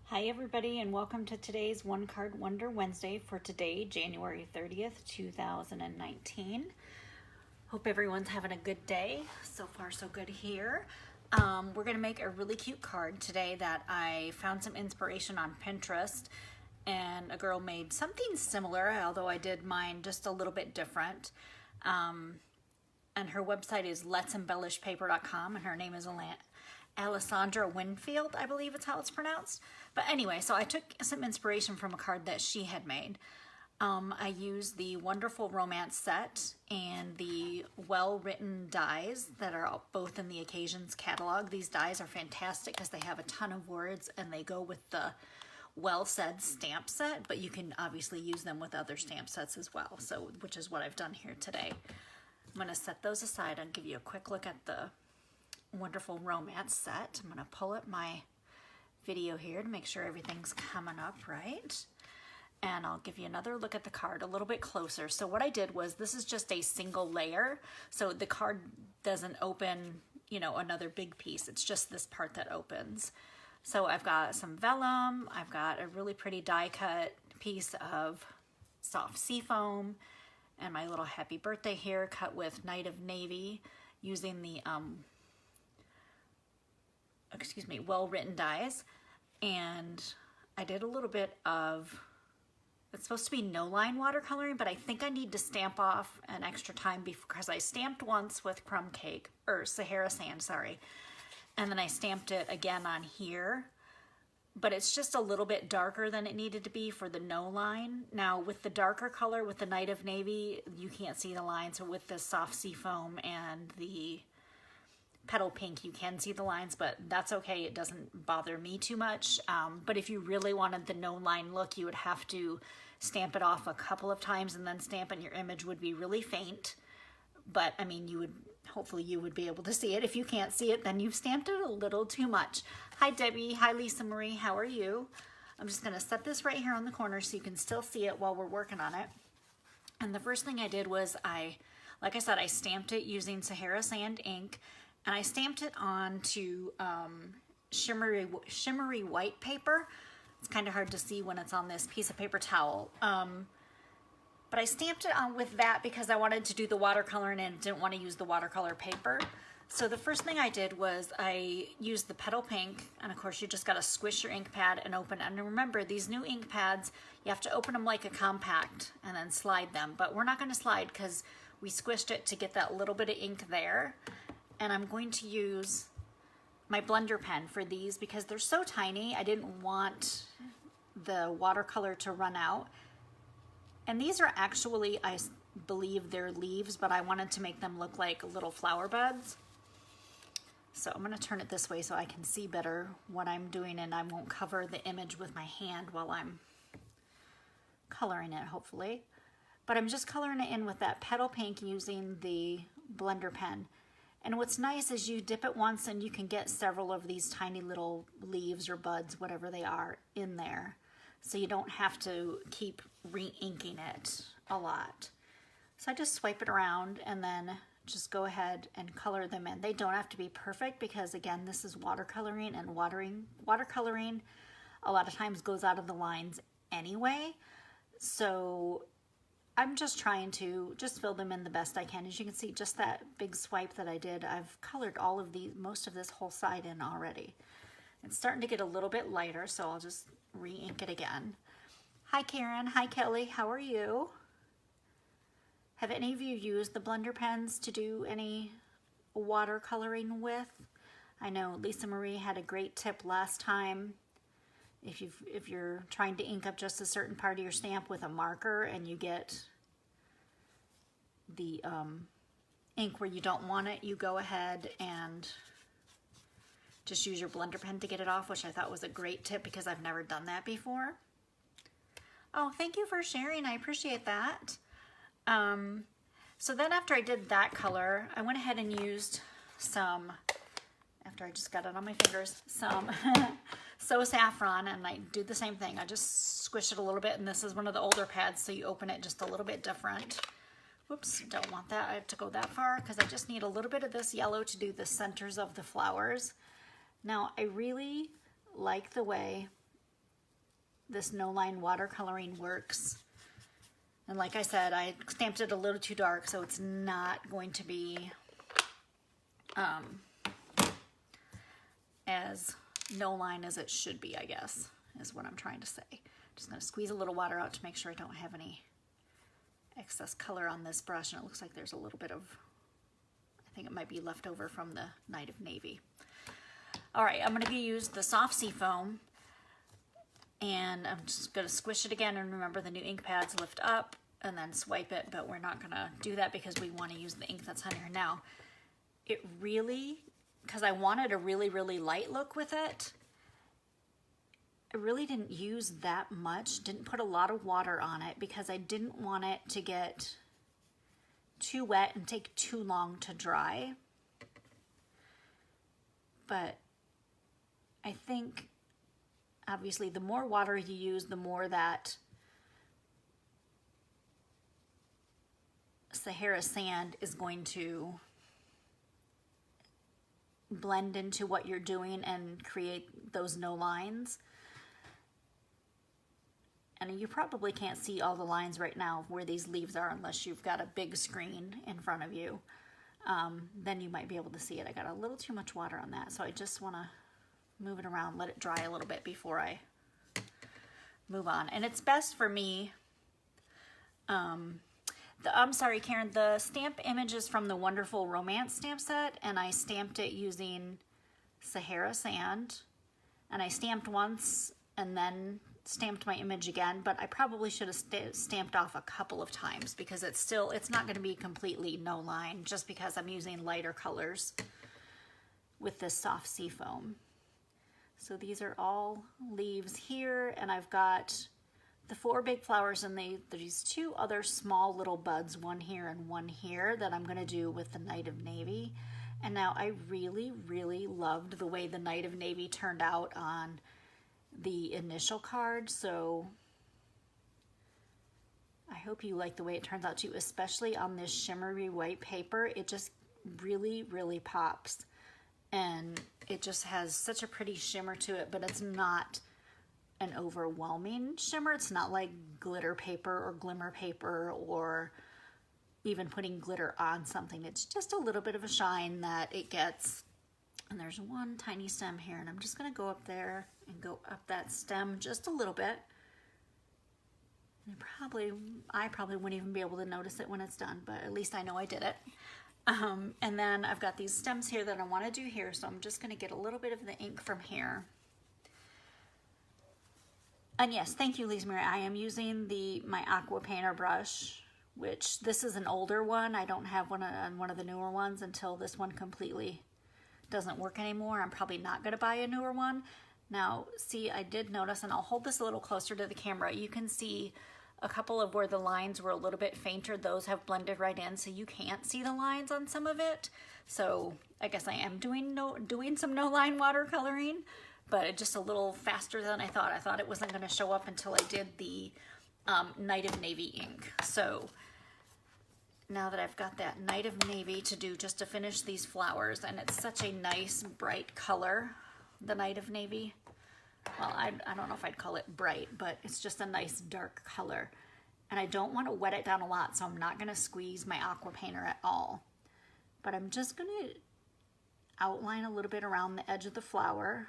Hi everybody, and welcome to today's One Card Wonder Wednesday for today, January 30th, 2019. Hope everyone's having a good day. So far so good here. We're going to make a really cute card today that I found some inspiration on Pinterest, and a girl made something similar, although I did mine just a little bit different. And her website is letsembellishpaper.com, and her name is Alessandra Winfield, I believe it's how it's pronounced. But anyway, so I took some inspiration from a card that she had made. I used the Wonderful Romance set and the well-written dies that are both in the Occasions catalog. These dies are fantastic because they have a ton of words and they go with the well-said stamp set, but you can obviously use them with other stamp sets as well, so which is what I've done here today. I'm going to set those aside and give you a quick look at the Wonderful Romance set. I'm going to pull up my video here to make sure everything's coming up right. And I'll give you another look at the card a little bit closer. So what I did was, this is just a single layer. So the card doesn't open, you know, another big piece. It's just this part that opens. So I've got some vellum. I've got a really pretty die cut piece of soft seafoam, and my little happy birthday here cut with Night of Navy using the well-written dies. And I did a little bit of, it's supposed to be no line watercoloring, but I think I need to stamp off an extra time because I stamped once with crumb cake, or Sahara sand, sorry. And then I stamped it again on here, but it's just a little bit darker than it needed to be for the no line. Now with the darker color, with the Night of Navy, you can't see the lines. So with the soft seafoam and the petal pink, you can see the lines, but that's okay. It doesn't bother me too much. But if you really wanted the no line look, you would have to stamp it off a couple of times and then stamp, and your image would be really faint. But I mean, hopefully you would be able to see it. If you can't see it, then you've stamped it a little too much. Hi Debbie, hi Lisa Marie, how are you? I'm just gonna set this right here on the corner so you can still see it while we're working on it. And the first thing I did was like I said, I stamped it using Sahara sand ink, and I stamped it onto shimmery white paper. It's kind of hard to see when it's on this piece of paper towel. But I stamped it on with that because I wanted to do the watercoloring and didn't want to use the watercolor paper. So the first thing I did was I used the petal pink, and of course you just got to squish your ink pad and open it. And remember, these new ink pads, you have to open them like a compact and then slide them. But we're not going to slide because we squished it to get that little bit of ink there. And I'm going to use my blender pen for these because they're so tiny. I didn't want the watercolor to run out. And these are actually, I believe they're leaves, but I wanted to make them look like little flower buds. So I'm going to turn it this way so I can see better what I'm doing, and I won't cover the image with my hand while I'm coloring it, hopefully. But I'm just coloring it in with that petal pink using the blender pen. And what's nice is you dip it once and you can get several of these tiny little leaves or buds, whatever they are, in there. So you don't have to keep re-inking it a lot. So I just swipe it around and then just go ahead and color them in. They don't have to be perfect because, again, this is watercoloring, and watercoloring a lot of times goes out of the lines anyway. So I'm just trying to just fill them in the best I can. As you can see, just that big swipe that I did, I've colored all of these, most of this whole side in already. It's starting to get a little bit lighter, so I'll just re-ink it again. Hi Karen, hi Kelly, how are you? Have any of you used the blender pens to do any watercoloring with? I know Lisa Marie had a great tip last time. If you're trying to ink up just a certain part of your stamp with a marker and you get the ink where you don't want it, you go ahead and just use your blender pen to get it off, which I thought was a great tip because I've never done that before. Oh, thank you for sharing. I appreciate that. So then after I did that color, I went ahead and used some, after I just got it on my fingers, some So Saffron, and I do the same thing. I just squish it a little bit, and this is one of the older pads, so you open it just a little bit different. Whoops, don't want that. I have to go that far because I just need a little bit of this yellow to do the centers of the flowers. Now, I really like the way this no line watercoloring works. And like I said, I stamped it a little too dark, so it's not going to be as no line as it should be, I guess, is what I'm trying to say. Just gonna squeeze a little water out to make sure I don't have any excess color on this brush, and it looks like there's a little bit of, I think it might be left over from the Night of Navy. All right, I'm gonna use the soft sea foam, and I'm just gonna squish it again, and remember the new ink pads lift up and then swipe it, but we're not gonna do that because we wanna use the ink that's on here now. It really, because I wanted a really, really light look with it, I really didn't use that much, didn't put a lot of water on it because I didn't want it to get too wet and take too long to dry. But I think obviously the more water you use, the more that Sahara sand is going to blend into what you're doing and create those no lines. And you probably can't see all the lines right now where these leaves are unless you've got a big screen in front of you. Then you might be able to see it. I got a little too much water on that, so I just want to move it around, let it dry a little bit before I move on. And it's best for me, I'm sorry, Karen, the stamp image is from the Wonderful Romance stamp set, and I stamped it using Sahara sand, and I stamped once and then stamped my image again, but I probably should have stamped off a couple of times because it's not going to be completely no line just because I'm using lighter colors with this soft sea foam. So these are all leaves here, and I've got the 4 big flowers and these 2 other small little buds, one here and one here, that I'm going to do with the Night of Navy. And now I really, really loved the way the Night of Navy turned out on the initial card, so I hope you like the way it turns out too, especially on this shimmery white paper. It just really, really pops, and it just has such a pretty shimmer to it, but it's not an overwhelming shimmer. It's not like glitter paper or glimmer paper or even putting glitter on something. It's just a little bit of a shine that it gets. And there's one tiny stem here, and I'm just going to go up there and go up that stem just a little bit. And I probably wouldn't even be able to notice it when it's done, but at least I know I did it. And then I've got these stems here that I want to do here, so I'm just going to get a little bit of the ink from here. And yes, thank you, Lisa Marie. I am using my aqua painter brush, which this is an older one. I don't have one of the newer ones until this one completely doesn't work anymore. I'm probably not going to buy a newer one. Now, see, I did notice, and I'll hold this a little closer to the camera. You can see a couple of where the lines were a little bit fainter. Those have blended right in, so you can't see the lines on some of it. So I guess I am doing some no line watercoloring, but just a little faster than I thought. I thought it wasn't going to show up until I did the Night of Navy ink. So now that I've got that Night of Navy to do just to finish these flowers, and it's such a nice bright color, the Night of Navy. Well, I don't know if I'd call it bright, but it's just a nice dark color. And I don't want to wet it down a lot, so I'm not going to squeeze my aqua painter at all. But I'm just going to outline a little bit around the edge of the flower.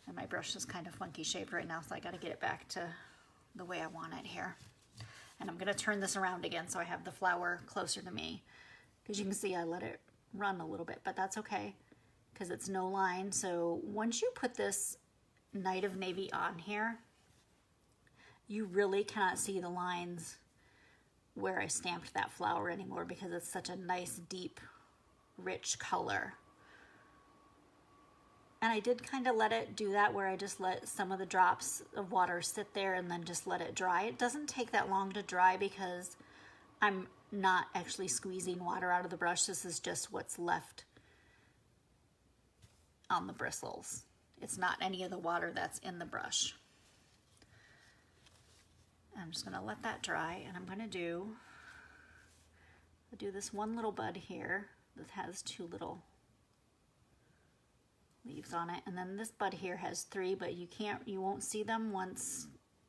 And my brush is kind of funky shaped right now, so I got to get it back to the way I want it here. And I'm going to turn this around again so I have the flower closer to me. Because you can see I let it run a little bit, but that's okay because it's no line. So once you put this Night of Navy on here, you really cannot see the lines where I stamped that flower anymore because it's such a nice, deep, rich color. And I did kind of let it do that where I just let some of the drops of water sit there and then just let it dry. It doesn't take that long to dry because I'm not actually squeezing water out of the brush. This is just what's left on the bristles. It's not any of the water that's in the brush. I'm just going to let that dry, and I'm going to do this one little bud here that has 2 little leaves on it. And then this bud here has 3, but you won't see them once,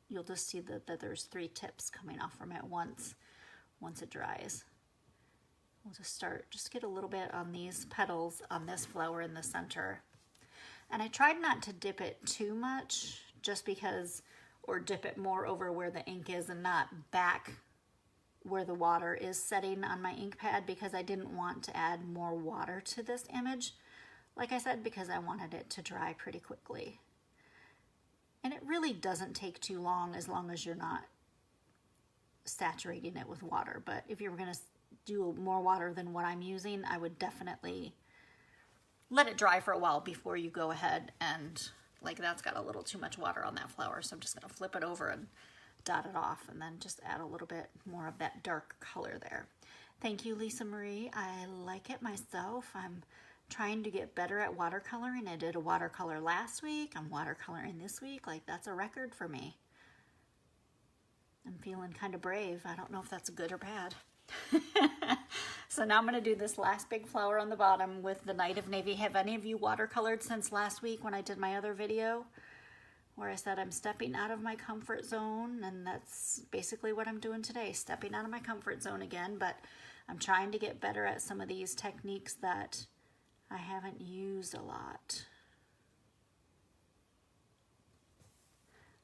you'll just see that there's 3 tips coming off from it once it dries. We'll just get a little bit on these petals on this flower in the center. And I tried not to dip it too much, just because, or dip it more over where the ink is and not back where the water is setting on my ink pad, because I didn't want to add more water to this image, like I said, because I wanted it to dry pretty quickly. And it really doesn't take too long as you're not saturating it with water. But if you were going to do more water than what I'm using, I would definitely let it dry for a while before you go ahead and, like, that's got a little too much water on that flower, so I'm just going to flip it over and dot it off, and then just add a little bit more of that dark color there. Thank you, Lisa Marie. I like it myself. I'm trying to get better at watercoloring. I did a watercolor last week. I'm watercoloring this week. Like, that's a record for me. I'm feeling kind of brave. I don't know if that's good or bad. So now I'm going to do this last big flower on the bottom with the Night of Navy. Have any of you watercolored since last week when I did my other video, where I said I'm stepping out of my comfort zone? And that's basically what I'm doing today, stepping out of my comfort zone again. But I'm trying to get better at some of these techniques that I haven't used a lot.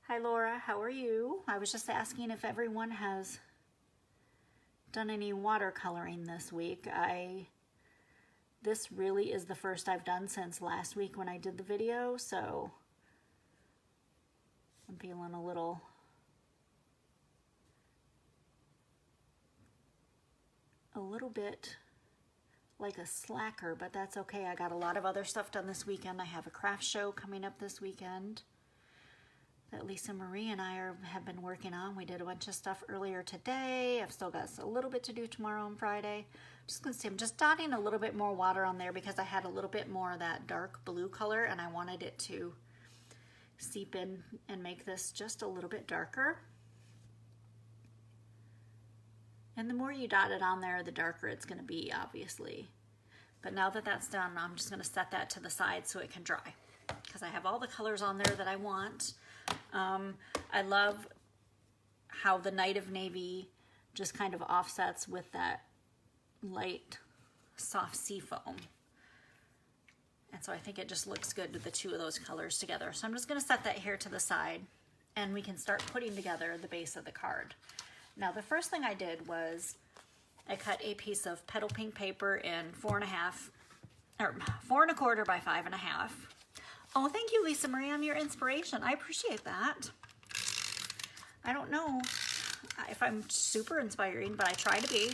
Hi Laura, how are you? I was just asking if everyone has done any watercoloring this week. This really is the first I've done since last week when I did the video, so I'm feeling a little bit like a slacker, but that's okay. I got a lot of other stuff done this weekend. I have a craft show coming up this weekend that Lisa Marie and I have been working on. We did a bunch of stuff earlier today. I've still got a little bit to do tomorrow and Friday. I'm just dotting a little bit more water on there because I had a little bit more of that dark blue color and I wanted it to seep in and make this just a little bit darker. And the more you dot it on there, the darker it's going to be, obviously. But now that that's done, I'm just going to set that to the side so it can dry, because I have all the colors on there that I want. I love how the Night of Navy just kind of offsets with that light, soft sea foam. And so I think it just looks good with the two of those colors together. So I'm just going to set that here to the side, and we can start putting together the base of the card. Now, the first thing I did was I cut a piece of petal pink paper in 4 1/4 by 5 1/2. Oh, thank you, Lisa Marie. I'm your inspiration. I appreciate that. I don't know if I'm super inspiring, but I try to be.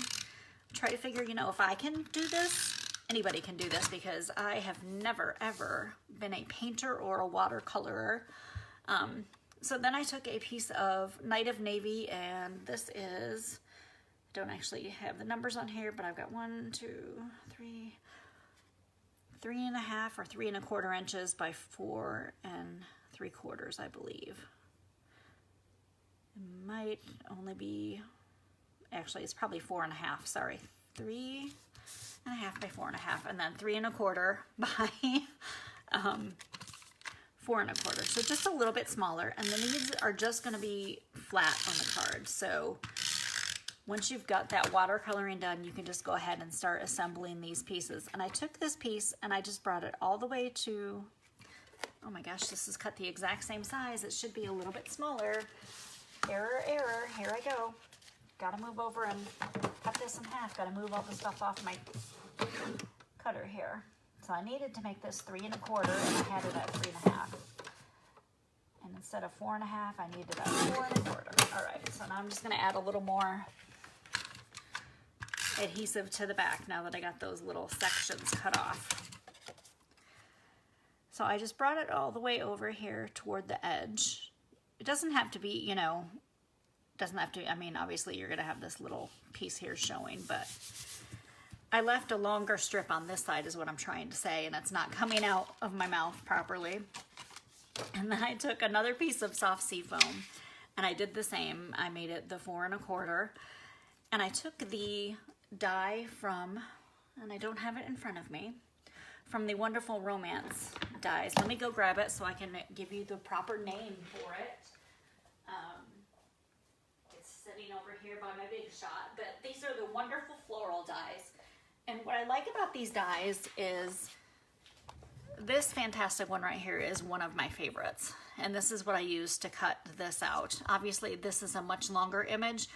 Try to figure, you know, if I can do this, anybody can do this, because I have never, ever been a painter or a watercolorer. So then I took a piece of Night of Navy, and this is, I don't actually have the numbers on here, but I've got 1, 2, 3, 3 1/2 or 3 1/4 inches by 4 3/4, I believe. It might only be, actually it's probably 4 1/2, sorry. 3 1/2 by 4 1/2, and then 3 1/4 by 4 1/4. So just a little bit smaller, and then these are just going to be flat on the card. So once you've got that watercoloring done, you can just go ahead and start assembling these pieces. And I took this piece and I just brought it all the way to, oh my gosh, this is cut the exact same size. It should be a little bit smaller. Error, error, here I go. Gotta move over and cut this in half. Gotta move all the stuff off my cutter here. So I needed to make this 3 1/4, and I had it at 3 1/2. And instead of 4 1/2, I needed at 4 1/4. All right, so now I'm just gonna add a little more adhesive to the back now that I got those little sections cut off. So I just brought it all the way over here toward the edge. It doesn't have to be, you know, doesn't have to, I mean, obviously you're gonna have this little piece here showing, but I left a longer strip on this side is what I'm trying to say, and it's not coming out of my mouth properly. And then I took another piece of soft sea foam and I did the same. I made it the 4 1/4, and I took the die from, and I don't have it in front of me, from the Wonderful Romance dies. Let me go grab it so I can give you the proper name for it. It's sitting over here by my big shot, but these are the Wonderful Floral dies. And what I like about these dies is this fantastic one right here is one of my favorites. And this is what I used to cut this out. Obviously, this is a much longer image,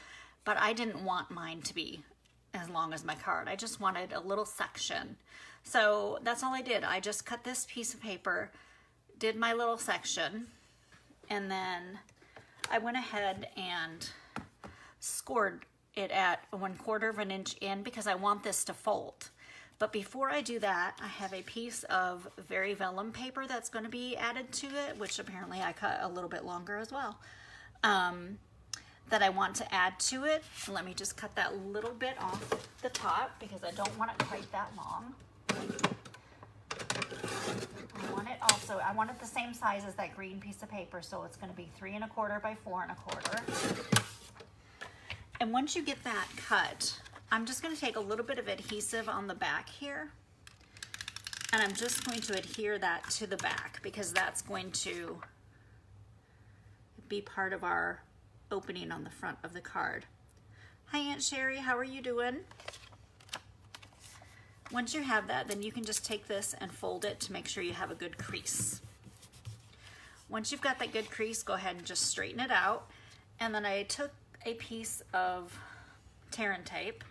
but I didn't want mine to be as long as my card. I just wanted a little section. So that's all I did. I just cut this piece of paper, did my little section, and then I went ahead and scored it at 1/4 of an inch in because I want this to fold. But before I do that, I have a piece of very vellum paper that's going to be added to it, which apparently I cut a little bit longer as well, that I want to add to it. Let me just cut that little bit off the top because I don't want it quite that long. I want it the same size as that green piece of paper, so it's going to be 3 1/4 by 4 1/4. And once you get that cut, I'm just going to take a little bit of adhesive on the back here, and I'm just going to adhere that to the back because that's going to be part of our opening on the front of the card. Hi Aunt Sherry, how are you doing? Once you have that, then you can just take this and fold it to make sure you have a good crease. Once you've got that good crease, go ahead and just straighten it out. And then I took a piece of tear and tape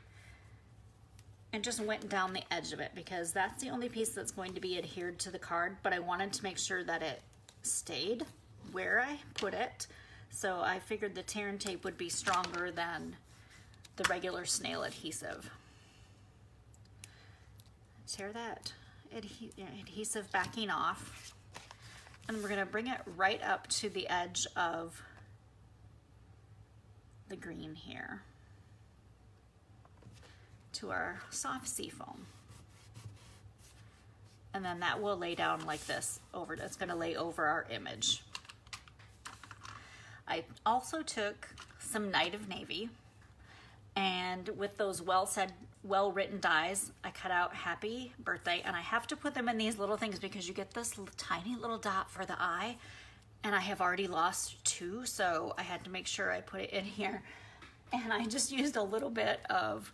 and just went down the edge of it because that's the only piece that's going to be adhered to the card, but I wanted to make sure that it stayed where I put it. So I figured the tear and tape would be stronger than the regular snail adhesive. Tear that adhesive backing off, and we're going to bring it right up to the edge of the green here to our soft seafoam, and then that will lay down like this over. It's going to lay over our image. I also took some Night of Navy, and with those well-written dies, I cut out Happy Birthday, and I have to put them in these little things because you get this tiny little dot for the eye, and I have already lost 2, so I had to make sure I put it in here. And I just used a little bit of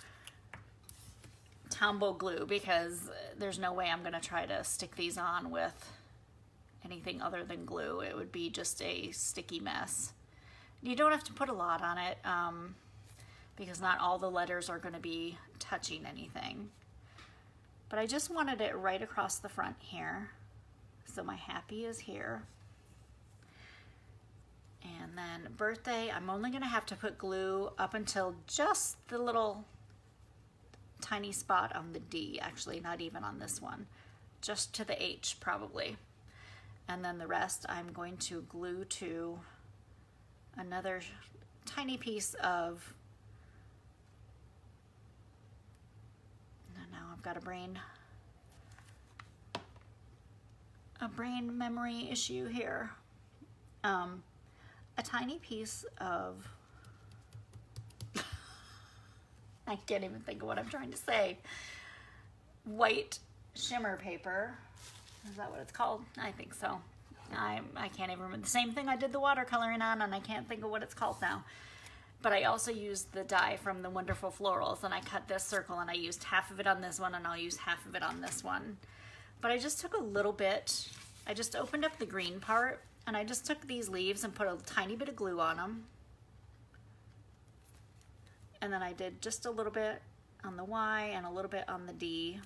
Tombow glue because there's no way I'm going to try to stick these on with anything other than glue. It would be just a sticky mess. You don't have to put a lot on it because not all the letters are going to be touching anything. But I just wanted it right across the front here. So my happy is here. And then birthday, I'm only going to have to put glue up until just the little tiny spot on the D, actually not even on this one, just to the H probably. And then the rest I'm going to glue to another tiny piece of, now I've got a brain memory issue here. A tiny piece of, I can't even think of what I'm trying to say, white shimmer paper. Is that what it's called? I think so. I can't even remember. The same thing I did the watercoloring on, and I can't think of what it's called now. But I also used the die from the Wonderful Florals, and I cut this circle, and I used half of it on this one, and I'll use half of it on this one. But I just took a little bit. I just opened up the green part, and I just took these leaves and put a tiny bit of glue on them. And then I did just a little bit on the Y and a little bit on the D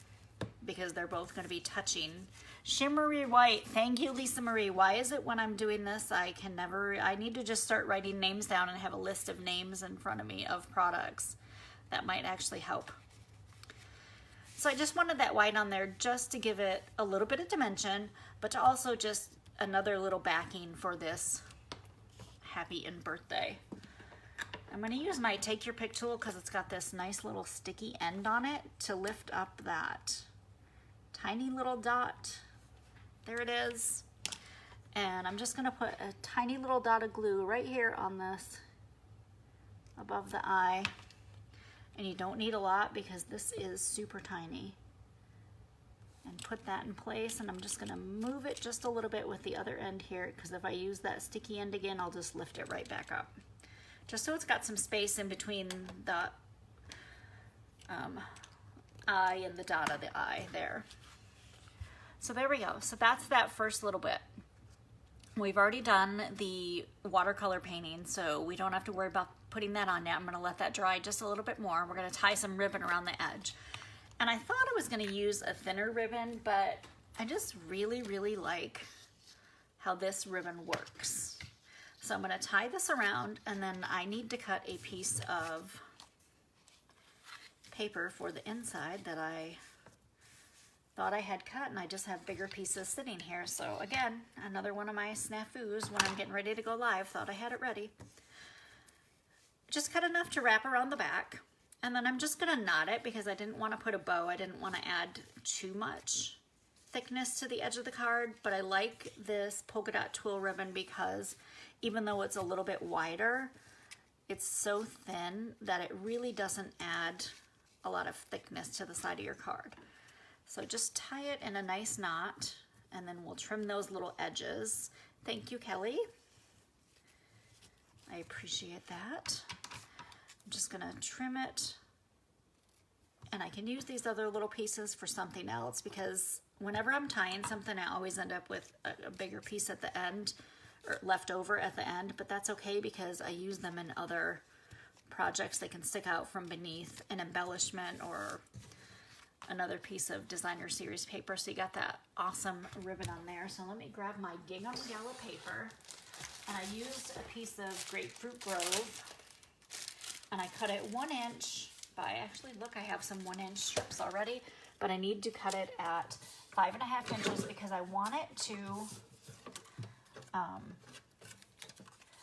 because they're both going to be touching. Shimmery white. Thank you, Lisa Marie. Why is it when I'm doing this I need to just start writing names down and have a list of names in front of me of products. That might actually help. So I just wanted that white on there just to give it a little bit of dimension, but to also just another little backing for this happy and birthday. I'm going to use my Take Your Pick tool because it's got this nice little sticky end on it to lift up that tiny little dot. There it is. And I'm just going to put a tiny little dot of glue right here on this above the eye. And you don't need a lot because this is super tiny. and put that in place, and I'm just gonna move it just a little bit with the other end here, because if I use that sticky end again, I'll just lift it right back up. Just so it's got some space in between the eye and the dot of the eye there. So there we go. So that's that first little bit. We've already done the watercolor painting, so we don't have to worry about putting that on yet. I'm gonna let that dry just a little bit more. We're gonna tie some ribbon around the edge. And I thought I was gonna use a thinner ribbon, but I just really, really like how this ribbon works. So I'm gonna tie this around, and then I need to cut a piece of paper for the inside that I thought I had cut, and I just have bigger pieces sitting here. So again, another one of my snafus when I'm getting ready to go live. Thought I had it ready. Just cut enough to wrap around the back, and then I'm just gonna knot it because I didn't want to put a bow. I didn't want to add too much thickness to the edge of the card, but I like this polka dot twill ribbon because even though it's a little bit wider, it's so thin that it really doesn't add a lot of thickness to the side of your card. So just tie it in a nice knot, and then we'll trim those little edges. Thank you, Kelly. I appreciate that. I'm just gonna trim it, and I can use these other little pieces for something else, because whenever I'm tying something, I always end up with a bigger piece at the end, or left over at the end, but that's okay because I use them in other projects. They can stick out from beneath an embellishment or another piece of designer series paper. So you got that awesome ribbon on there. So let me grab my gingham yellow paper, and I used a piece of Grapefruit Grove, and I cut it 1 inch by, actually look, I have some 1 inch strips already, but I need to cut it at 5.5 inches because I want it to,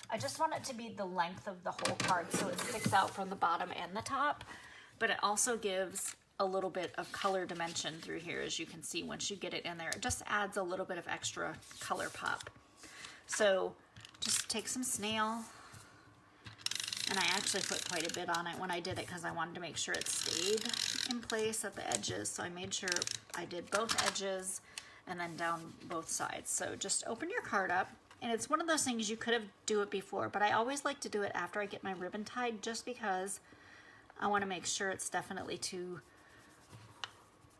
I just want it to be the length of the whole card so it sticks out from the bottom and the top, but it also gives a little bit of color dimension through here. As you can see, once you get it in there, it just adds a little bit of extra color pop. So just take some snail, and I actually put quite a bit on it when I did it because I wanted to make sure it stayed in place at the edges. So I made sure I did both edges and then down both sides. So just open your card up, and it's one of those things you could have do it before, but I always like to do it after I get my ribbon tied, just because I want to make sure it's definitely to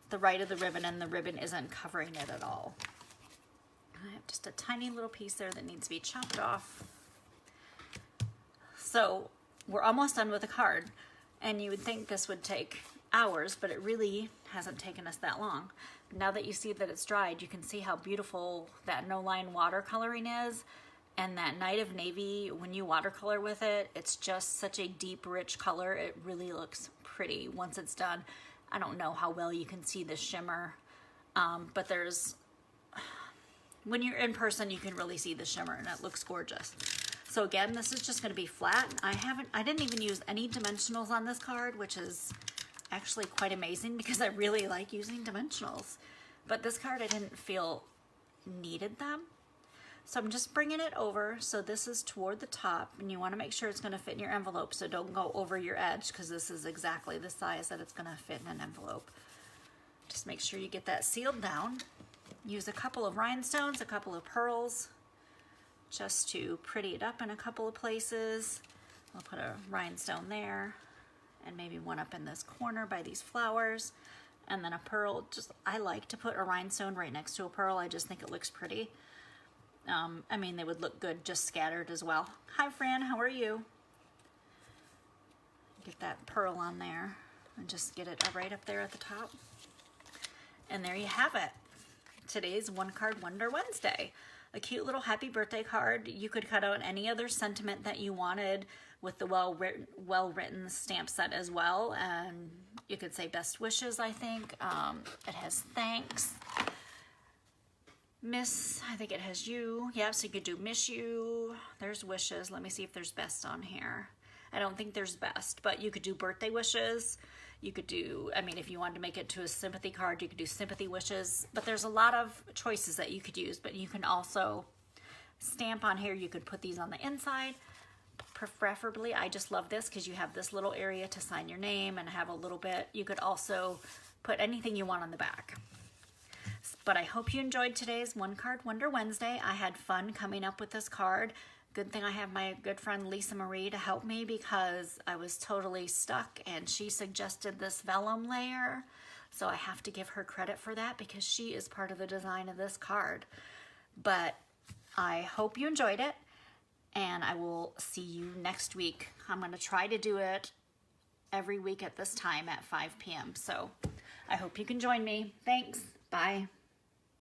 the right of the ribbon and the ribbon isn't covering it at all. I have just a tiny little piece there that needs to be chopped off. So we're almost done with the card, and you would think this would take hours, but it really hasn't taken us that long. Now that you see that it's dried, you can see how beautiful that no-line watercoloring is, and that Night of Navy, when you watercolor with it, it's just such a deep, rich color. It really looks pretty once it's done. I don't know how well you can see the shimmer, but when you're in person, you can really see the shimmer, and it looks gorgeous. So again, this is just gonna be flat. I didn't even use any dimensionals on this card, which is actually quite amazing because I really like using dimensionals. But this card, I didn't feel needed them. So I'm just bringing it over. So this is toward the top, and you wanna make sure it's gonna fit in your envelope, so don't go over your edge, because this is exactly the size that it's gonna fit in an envelope. Just make sure you get that sealed down. Use a couple of rhinestones, a couple of pearls, just to pretty it up in a couple of places. I'll put a rhinestone there, and maybe one up in this corner by these flowers, and then a pearl. I like to put a rhinestone right next to a pearl. I just think it looks pretty. I mean, they would look good just scattered as well. Hi, Fran, how are you? Get that pearl on there and just get it right up there at the top. And there you have it. Today's One Card Wonder Wednesday. A cute little happy birthday card. You could cut out any other sentiment that you wanted with the well-written stamp set as well. And you could say best wishes, I think. It has thanks. Miss, I think it has you. Yeah, so you could do miss you. There's wishes. Let me see if there's best on here. I don't think there's best, but you could do birthday wishes. You could do, I mean, if you wanted to make it to a sympathy card, you could do sympathy wishes. But there's a lot of choices that you could use, but you can also stamp on here. You could put these on the inside. Preferably, I just love this because you have this little area to sign your name and have a little bit. You could also put anything you want on the back. But I hope you enjoyed today's One Card Wonder Wednesday. I had fun coming up with this card. Good thing I have my good friend Lisa Marie to help me because I was totally stuck and she suggested this vellum layer. So I have to give her credit for that because she is part of the design of this card. But I hope you enjoyed it and I will see you next week. I'm going to try to do it every week at this time at 5 p.m. So I hope you can join me. Thanks. Bye.